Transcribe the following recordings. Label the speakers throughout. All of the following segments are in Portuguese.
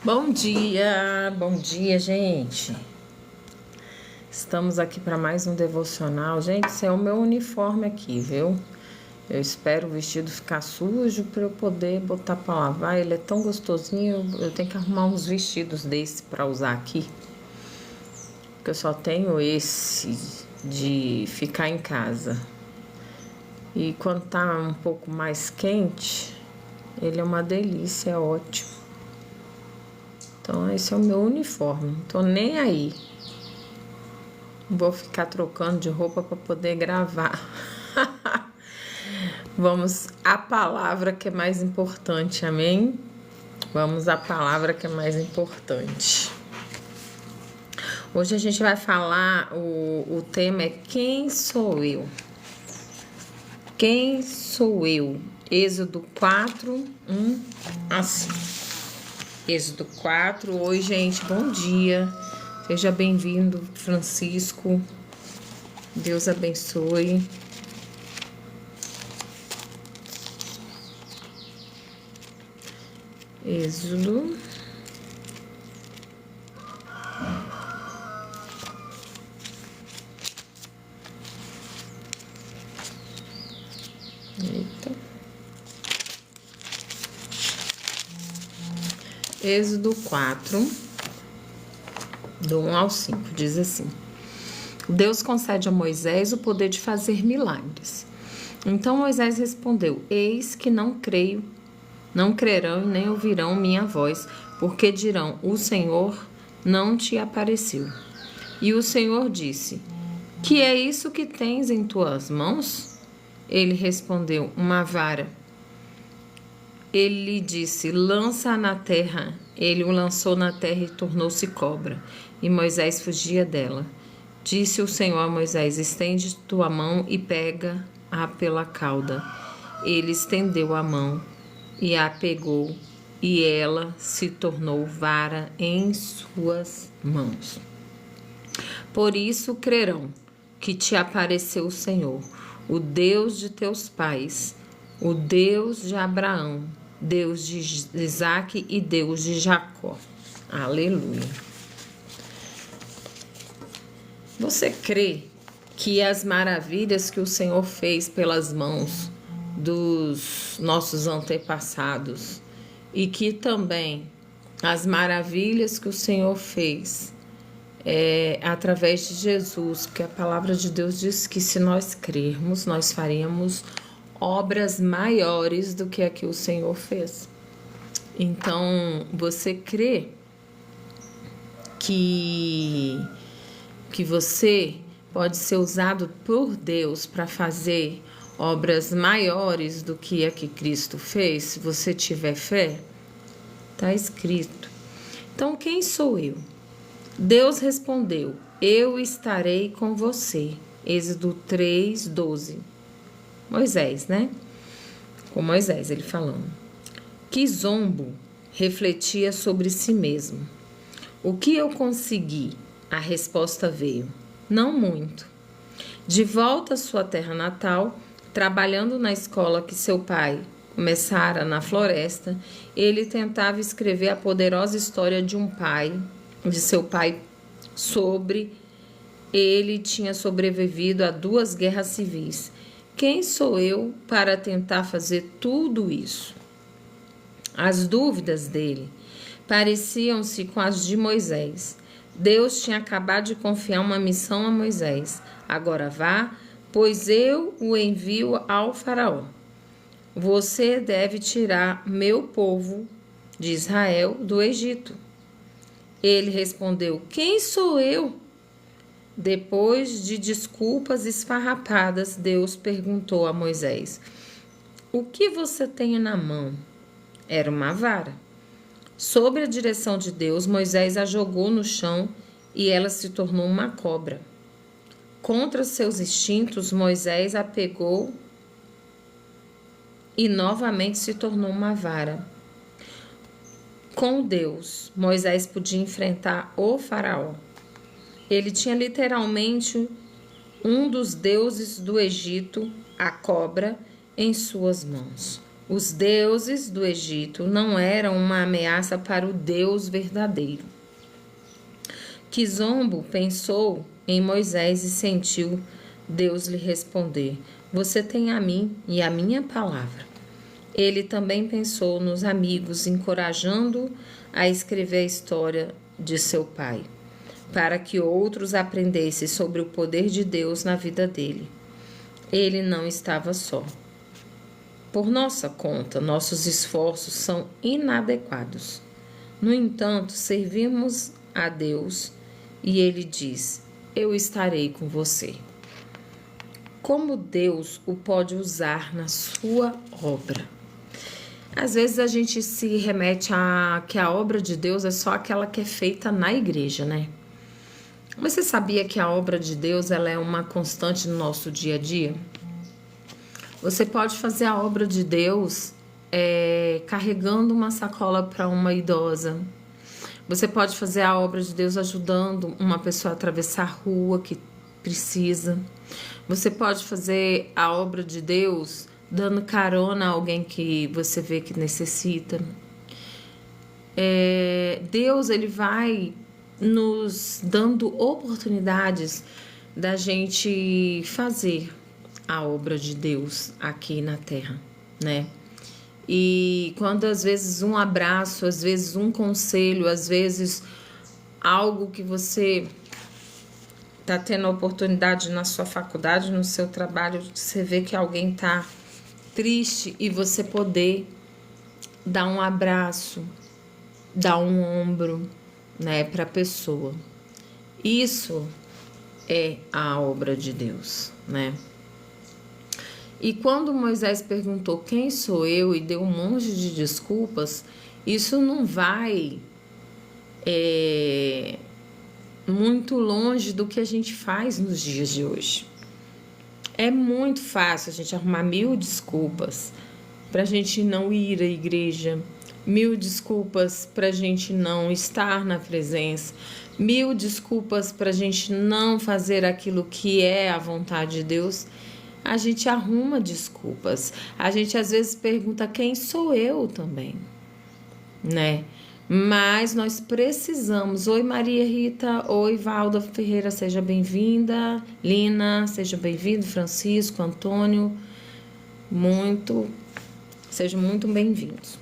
Speaker 1: Bom dia, gente. Estamos aqui para mais um devocional. Gente, esse é o meu uniforme aqui, viu? Eu espero o vestido ficar sujo para eu poder botar para lavar. Ele é tão gostosinho, eu tenho que arrumar uns vestidos desse para usar aqui. Porque eu só tenho esse de ficar em casa. E quando tá um pouco mais quente, ele é uma delícia, é ótimo. Então, esse é o meu uniforme. Não tô nem aí. Vou ficar trocando de roupa para poder gravar. Vamos à palavra que é mais importante, amém? Vamos à palavra que é mais importante. Hoje a gente vai falar, o tema é quem sou eu? Quem sou eu? Êxodo 4, 1 a 5. Êxodo 4. Oi, gente, bom dia. Seja bem-vindo, Francisco. Deus abençoe. Êxodo. Eita. Êxodo 4, do 1 ao 5, diz assim: Deus concede a Moisés o poder de fazer milagres. Então Moisés respondeu: Eis que não creio, não crerão e nem ouvirão minha voz, porque dirão: o Senhor não te apareceu. E o Senhor disse: Que é isso que tens em tuas mãos? Ele respondeu: uma vara. Ele lhe disse: lança na terra. Ele o lançou na terra e tornou-se cobra. E Moisés fugia dela. Disse o Senhor a Moisés: estende tua mão e pega-a pela cauda. Ele estendeu a mão e a pegou, e ela se tornou vara em suas mãos. Por isso crerão que te apareceu o Senhor, o Deus de teus pais, o Deus de Abraão, Deus de Isaque e Deus de Jacó. Aleluia. Você crê que as maravilhas que o Senhor fez pelas mãos dos nossos antepassados e que também as maravilhas que o Senhor fez através de Jesus, que a palavra de Deus diz que se nós crermos, nós faríamos obras maiores do que a que o Senhor fez. Então, você crê que você pode ser usado por Deus para fazer obras maiores do que a que Cristo fez? Se você tiver fé, está escrito. Então, quem sou eu? Deus respondeu: eu estarei com você. Êxodo 3, 12. Moisés, né? Com Moisés, ele falando. Que zombo refletia sobre si mesmo. O que eu consegui? A resposta veio: não muito. De volta à sua terra natal, trabalhando na escola que seu pai começara na floresta, ele tentava escrever a poderosa história de seu pai sobre ele tinha sobrevivido a 2 guerras civis. Quem sou eu para tentar fazer tudo isso? As dúvidas dele pareciam-se com as de Moisés. Deus tinha acabado de confiar uma missão a Moisés. Agora vá, pois eu o envio ao faraó. Você deve tirar meu povo de Israel do Egito. Ele respondeu: quem sou eu? Depois de desculpas esfarrapadas, Deus perguntou a Moisés: o que você tem na mão? Era uma vara. Sob a direção de Deus, Moisés a jogou no chão e ela se tornou uma cobra. Contra seus instintos, Moisés a pegou e novamente se tornou uma vara. Com Deus, Moisés podia enfrentar o faraó. Ele tinha literalmente um dos deuses do Egito, a cobra, em suas mãos. Os deuses do Egito não eram uma ameaça para o Deus verdadeiro. Quizombo pensou em Moisés e sentiu Deus lhe responder: você tem a mim e a minha palavra. Ele também pensou nos amigos, encorajando-o a escrever a história de seu pai, para que outros aprendessem sobre o poder de Deus na vida dele. Ele não estava só. Por nossa conta, nossos esforços são inadequados. No entanto, servimos a Deus e Ele diz: eu estarei com você. Como Deus o pode usar na sua obra? Às vezes a gente se remete a que a obra de Deus é só aquela que é feita na igreja, né? Mas você sabia que a obra de Deus ela é uma constante no nosso dia a dia? Você pode fazer a obra de Deus carregando uma sacola para uma idosa. Você pode fazer a obra de Deus ajudando uma pessoa a atravessar a rua que precisa. Você pode fazer a obra de Deus dando carona a alguém que você vê que necessita. Deus ele vai nos dando oportunidades da gente fazer a obra de Deus aqui na Terra, né? E quando às vezes um abraço, às vezes um conselho, às vezes algo que você tá tendo a oportunidade na sua faculdade, no seu trabalho, você vê que alguém tá triste e você poder dar um abraço, dar um ombro, né, para a pessoa. Isso é a obra de Deus, né? E quando Moisés perguntou quem sou eu e deu um monte de desculpas, isso não vai muito longe do que a gente faz nos dias de hoje. É muito fácil a gente arrumar 1000 desculpas para a gente não ir à igreja, 1000 desculpas para a gente não estar na presença, 1000 desculpas para a gente não fazer aquilo que é a vontade de Deus. A gente arruma desculpas. A gente às vezes pergunta quem sou eu também, né? Mas nós precisamos. Oi, Maria Rita. Oi, Valda Ferreira, seja bem-vinda. Lina, seja bem-vindo. Francisco, Antônio, sejam muito bem-vindos.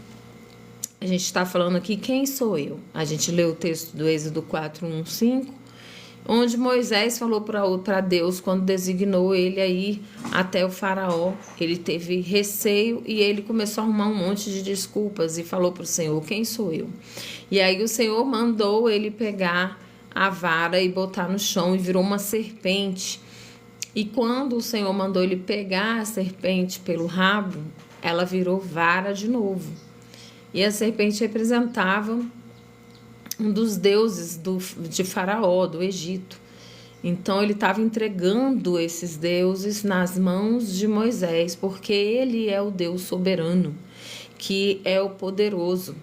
Speaker 1: A gente está falando aqui quem sou eu. A gente leu o texto do Êxodo 4:1-5, onde Moisés falou para Deus quando designou ele a ir até o faraó. Ele teve receio e ele começou a arrumar um monte de desculpas e falou para o Senhor: quem sou eu? E aí o Senhor mandou ele pegar a vara e botar no chão e virou uma serpente. E quando o Senhor mandou ele pegar a serpente pelo rabo, ela virou vara de novo. E a serpente representava um dos deuses de Faraó, do Egito. Então ele estava entregando esses deuses nas mãos de Moisés, porque ele é o Deus soberano, que é o poderoso.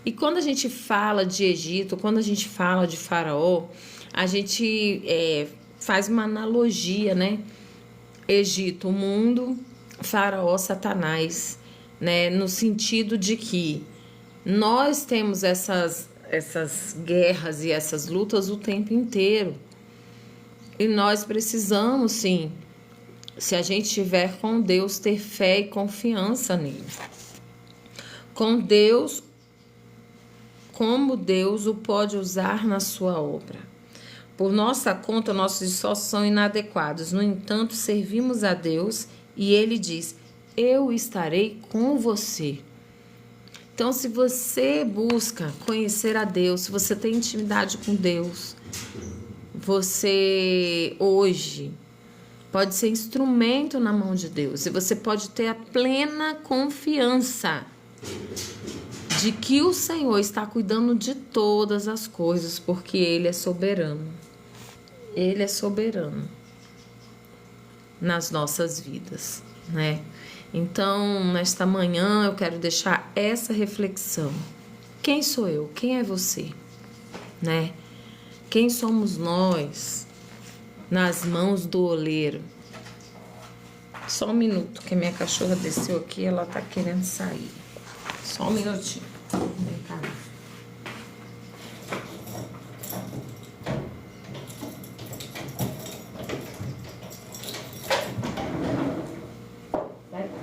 Speaker 1: E quando a gente fala de Egito, quando a gente fala de Faraó, a gente faz uma analogia, né? Egito, o mundo, Faraó, Satanás, né? No sentido de que nós temos essas guerras e essas lutas o tempo inteiro. E nós precisamos, sim, se a gente estiver com Deus, ter fé e confiança nele. Com Deus, como Deus o pode usar na sua obra. Por nossa conta, nossos esforços são inadequados. No entanto, servimos a Deus e Ele diz: eu estarei com você. Então, se você busca conhecer a Deus, se você tem intimidade com Deus, você hoje pode ser instrumento na mão de Deus. E você pode ter a plena confiança de que o Senhor está cuidando de todas as coisas, porque Ele é soberano. Ele é soberano nas nossas vidas, né? Então, nesta manhã, eu quero deixar essa reflexão. Quem sou eu? Quem é você? Né? Quem somos nós nas mãos do oleiro? Só um minuto, que minha cachorra desceu aqui e ela tá querendo sair. Só um minutinho. Vem cá.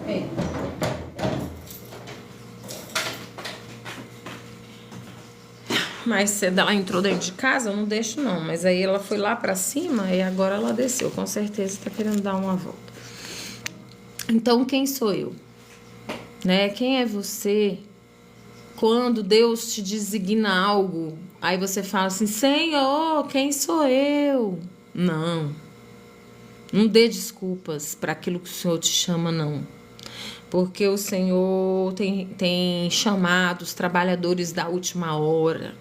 Speaker 1: Vem. Mais cedo ela entrou dentro de casa, eu não deixo não. Mas aí ela foi lá pra cima e agora ela desceu. Com certeza tá querendo dar uma volta. Então, quem sou eu? Né? Quem é você quando Deus te designa algo? Aí você fala assim, Senhor, quem sou eu? Não dê desculpas para aquilo que o Senhor te chama, não. Porque o Senhor tem chamado os trabalhadores da última hora.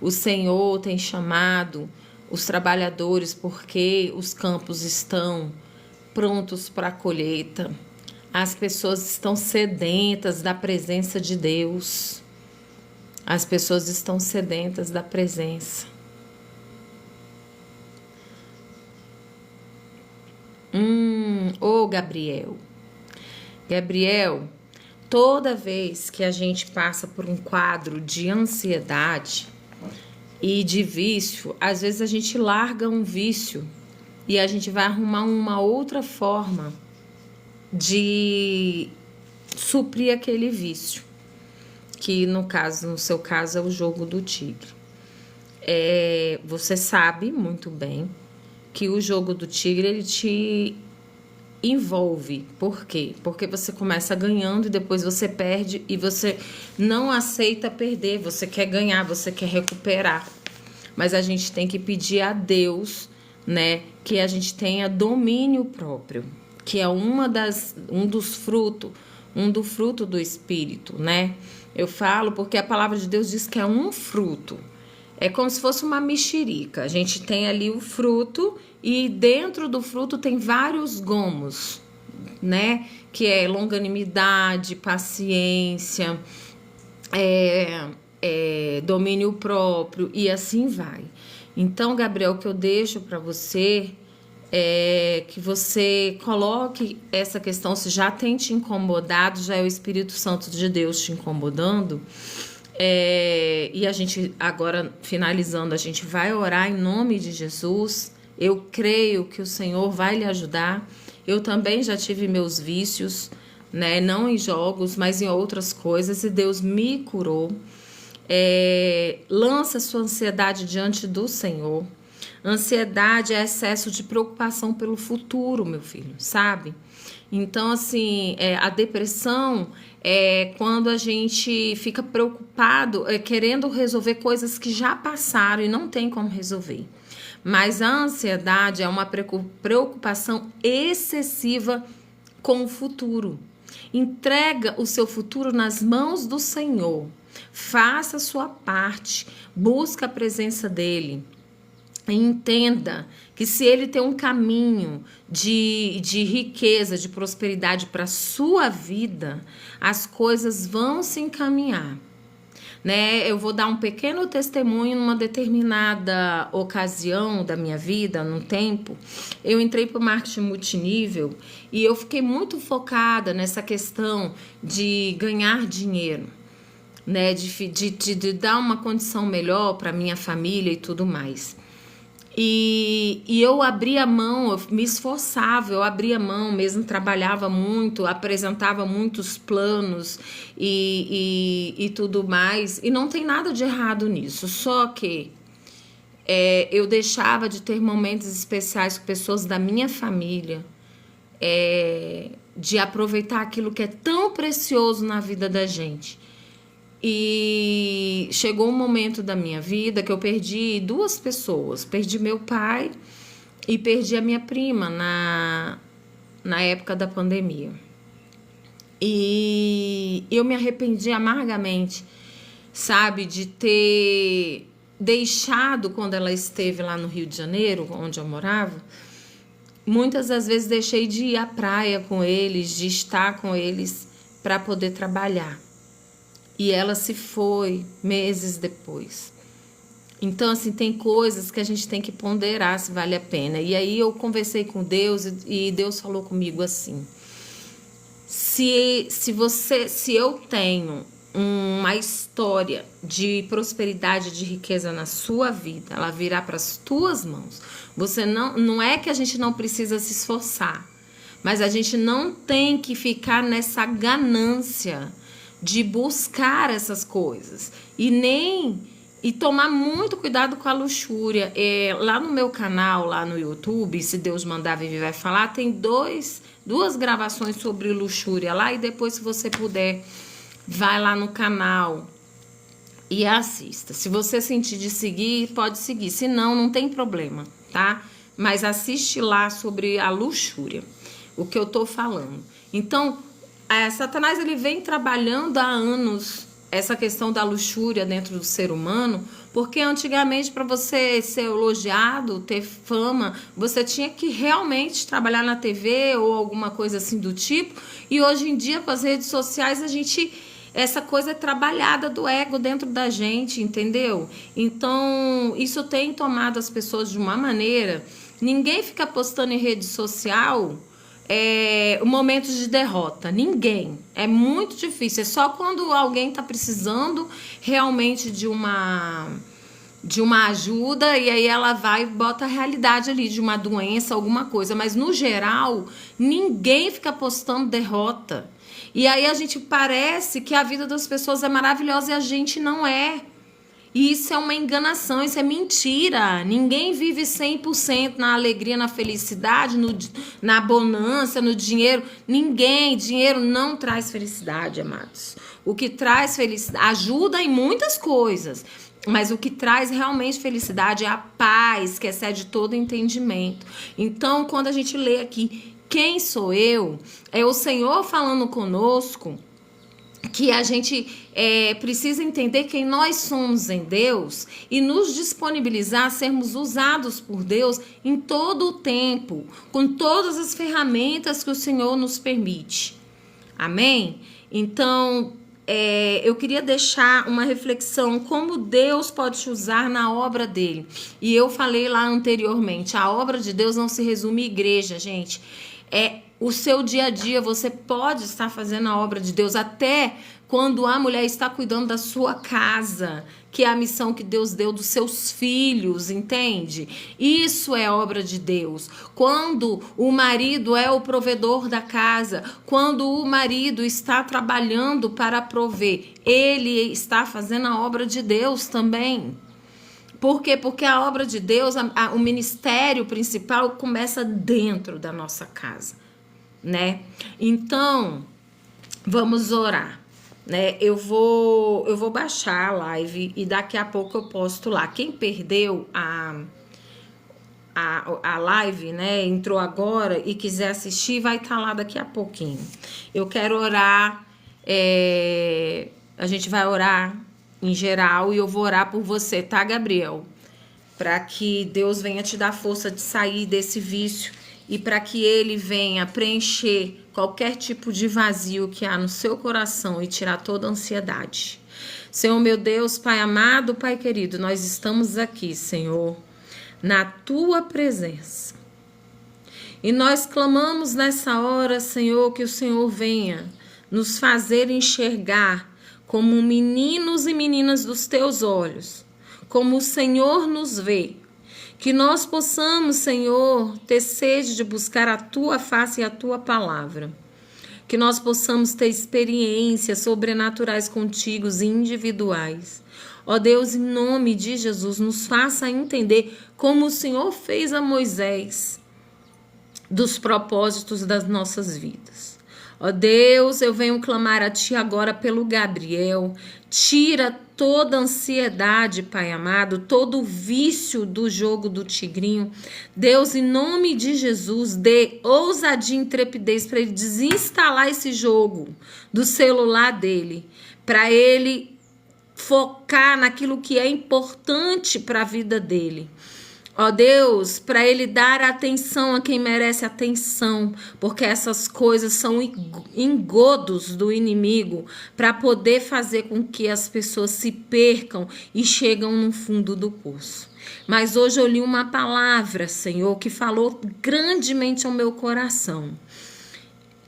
Speaker 1: O Senhor tem chamado os trabalhadores porque os campos estão prontos para a colheita. As pessoas estão sedentas da presença de Deus. As pessoas estão sedentas da presença. Ô Gabriel. Gabriel, toda vez que a gente passa por um quadro de ansiedade e de vício, às vezes a gente larga um vício e a gente vai arrumar uma outra forma de suprir aquele vício, que no seu caso é o jogo do tigre. Você sabe muito bem que o jogo do tigre, ele te envolve. Por quê? Porque você começa ganhando e depois você perde e você não aceita perder, você quer ganhar, você quer recuperar. Mas a gente tem que pedir a Deus, né, que a gente tenha domínio próprio, que é um dos frutos, do fruto do Espírito, né? Eu falo porque a palavra de Deus diz que é um fruto. É como se fosse uma mexerica. A gente tem ali o fruto e dentro do fruto tem vários gomos, né? Que é longanimidade, paciência, domínio próprio e assim vai. Então, Gabriel, o que eu deixo para você é que você coloque essa questão, se já tem te incomodado, já é o Espírito Santo de Deus te incomodando. E a gente, agora finalizando, a gente vai orar em nome de Jesus. Eu creio que o Senhor vai lhe ajudar. Eu também já tive meus vícios, né? Não em jogos, mas em outras coisas, e Deus me curou. Lança sua ansiedade diante do Senhor. Ansiedade é excesso de preocupação pelo futuro, meu filho, sabe? Então, assim, a depressão é quando a gente fica preocupado, querendo resolver coisas que já passaram e não tem como resolver. Mas a ansiedade é uma preocupação excessiva com o futuro. Entrega o seu futuro nas mãos do Senhor. Faça a sua parte, busca a presença dele. Entenda que se ele tem um caminho de riqueza, de prosperidade para a sua vida, as coisas vão se encaminhar, né? Eu vou dar um pequeno testemunho. Numa determinada ocasião da minha vida, num tempo, eu entrei para o marketing multinível e eu fiquei muito focada nessa questão de ganhar dinheiro, né? De dar uma condição melhor para minha família e tudo mais. E eu abria a mão, eu me esforçava, eu abria a mão mesmo, trabalhava muito, apresentava muitos planos e tudo mais. E não tem nada de errado nisso, só que eu deixava de ter momentos especiais com pessoas da minha família, de aproveitar aquilo que é tão precioso na vida da gente. E chegou um momento da minha vida que eu perdi duas pessoas. Perdi meu pai e perdi a minha prima na época da pandemia. E eu me arrependi amargamente, sabe, de ter deixado, quando ela esteve lá no Rio de Janeiro, onde eu morava, muitas das vezes deixei de ir à praia com eles, de estar com eles para poder trabalhar. E ela se foi meses depois. Então, assim, tem coisas que a gente tem que ponderar se vale a pena. E aí eu conversei com Deus e Deus falou comigo assim: se eu tenho uma história de prosperidade, de riqueza na sua vida, ela virá para as tuas mãos. Você não é que a gente não precisa se esforçar, mas a gente não tem que ficar nessa ganância de buscar essas coisas e tomar muito cuidado com a luxúria. Lá no meu canal, lá no YouTube, se Deus mandar Vivi vai falar, tem duas gravações sobre luxúria lá, e depois, se você puder, vai lá no canal e assista. Se você sentir de seguir, pode seguir. Se não, não tem problema, tá? Mas assiste lá sobre a luxúria, o que eu tô falando. Então, Satanás, ele vem trabalhando há anos essa questão da luxúria dentro do ser humano, porque antigamente, para você ser elogiado, ter fama, você tinha que realmente trabalhar na TV ou alguma coisa assim do tipo. E hoje em dia, com as redes sociais, essa coisa é trabalhada do ego dentro da gente, entendeu? Então, isso tem tomado as pessoas de uma maneira. Ninguém fica postando em rede social momentos de derrota. Ninguém. É muito difícil. É só quando alguém está precisando realmente de uma ajuda, e aí ela vai e bota a realidade ali de uma doença, alguma coisa. Mas, no geral, ninguém fica postando derrota. E aí a gente parece que a vida das pessoas é maravilhosa e a gente não é. E isso é uma enganação, isso é mentira. Ninguém vive 100% na alegria, na felicidade, na bonança, no dinheiro. Ninguém. Dinheiro não traz felicidade, amados. O que traz felicidade ajuda em muitas coisas, mas o que traz realmente felicidade é a paz, que excede todo entendimento. Então, quando a gente lê aqui, quem sou eu? É o Senhor falando conosco, que a gente precisa entender quem nós somos em Deus e nos disponibilizar a sermos usados por Deus em todo o tempo, com todas as ferramentas que o Senhor nos permite. Amém? Então, eu queria deixar uma reflexão, como Deus pode te usar na obra dele. E eu falei lá anteriormente, a obra de Deus não se resume à igreja, gente. O seu dia a dia, você pode estar fazendo a obra de Deus, até quando a mulher está cuidando da sua casa, que é a missão que Deus deu dos seus filhos, entende? Isso é obra de Deus. Quando o marido é o provedor da casa, quando o marido está trabalhando para prover, ele está fazendo a obra de Deus também. Por quê? Porque a obra de Deus, o ministério principal começa dentro da nossa casa, né? Então, vamos orar, né? Eu vou baixar a live e daqui a pouco eu posto lá. Quem perdeu a live, né, entrou agora e quiser assistir, vai estar lá daqui a pouquinho. Eu quero orar, a gente vai orar em geral, e eu vou orar por você, tá, Gabriel? Para que Deus venha te dar força de sair desse vício e para que ele venha preencher qualquer tipo de vazio que há no seu coração e tirar toda a ansiedade. Senhor, meu Deus, Pai amado, Pai querido, nós estamos aqui, Senhor, na tua presença. E nós clamamos nessa hora, Senhor, que o Senhor venha nos fazer enxergar como meninos e meninas dos teus olhos, como o Senhor nos vê, que nós possamos, Senhor, ter sede de buscar a tua face e a tua palavra, que nós possamos ter experiências sobrenaturais contigo e individuais. Ó Deus, em nome de Jesus, nos faça entender como o Senhor fez a Moisés dos propósitos das nossas vidas. Ó Deus, eu venho clamar a Ti agora pelo Gabriel. Tira toda ansiedade, Pai amado, todo vício do jogo do tigrinho. Deus, em nome de Jesus, dê ousadia e intrepidez para ele desinstalar esse jogo do celular dele, para ele focar naquilo que é importante para a vida dele. Ó Deus, para Ele dar atenção a quem merece atenção, porque essas coisas são engodos do inimigo para poder fazer com que as pessoas se percam e chegam no fundo do poço. Mas hoje eu li uma palavra, Senhor, que falou grandemente ao meu coração,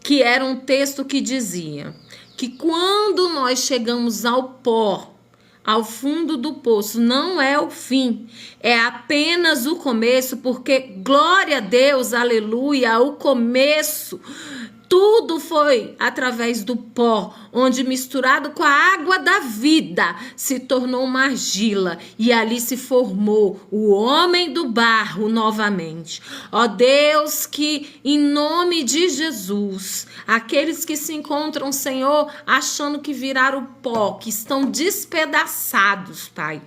Speaker 1: que era um texto que dizia que quando nós chegamos ao pó, ao fundo do poço, não é o fim, é apenas o começo, porque glória a Deus, aleluia, o começo, tudo foi através do pó, onde misturado com a água da vida se tornou uma argila e ali se formou o homem do barro novamente. Ó Deus, que em nome de Jesus, aqueles que se encontram, Senhor, achando que viraram pó, que estão despedaçados, Pai,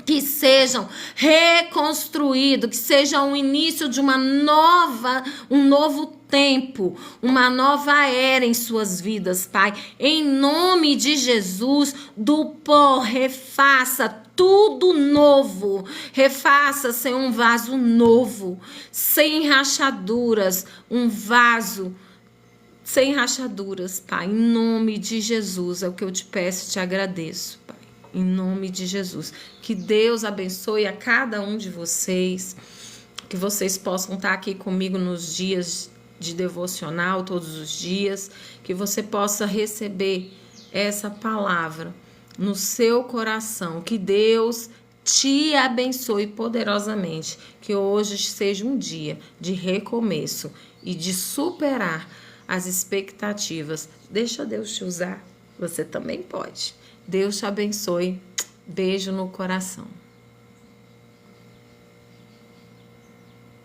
Speaker 1: que sejam reconstruídos, que seja o início de um novo tempo, uma nova era em suas vidas, Pai. Em nome de Jesus, do pó, refaça tudo novo. Refaça, Senhor, um vaso novo, sem rachaduras, um vaso sem rachaduras, Pai. Em nome de Jesus, é o que eu te peço e te agradeço, Pai. Em nome de Jesus. Que Deus abençoe a cada um de vocês. Que vocês possam estar aqui comigo nos dias de devocional, todos os dias. Que você possa receber essa palavra no seu coração. Que Deus te abençoe poderosamente. Que hoje seja um dia de recomeço e de superar as expectativas. Deixa Deus te usar. Você também pode. Deus te abençoe. Beijo no coração.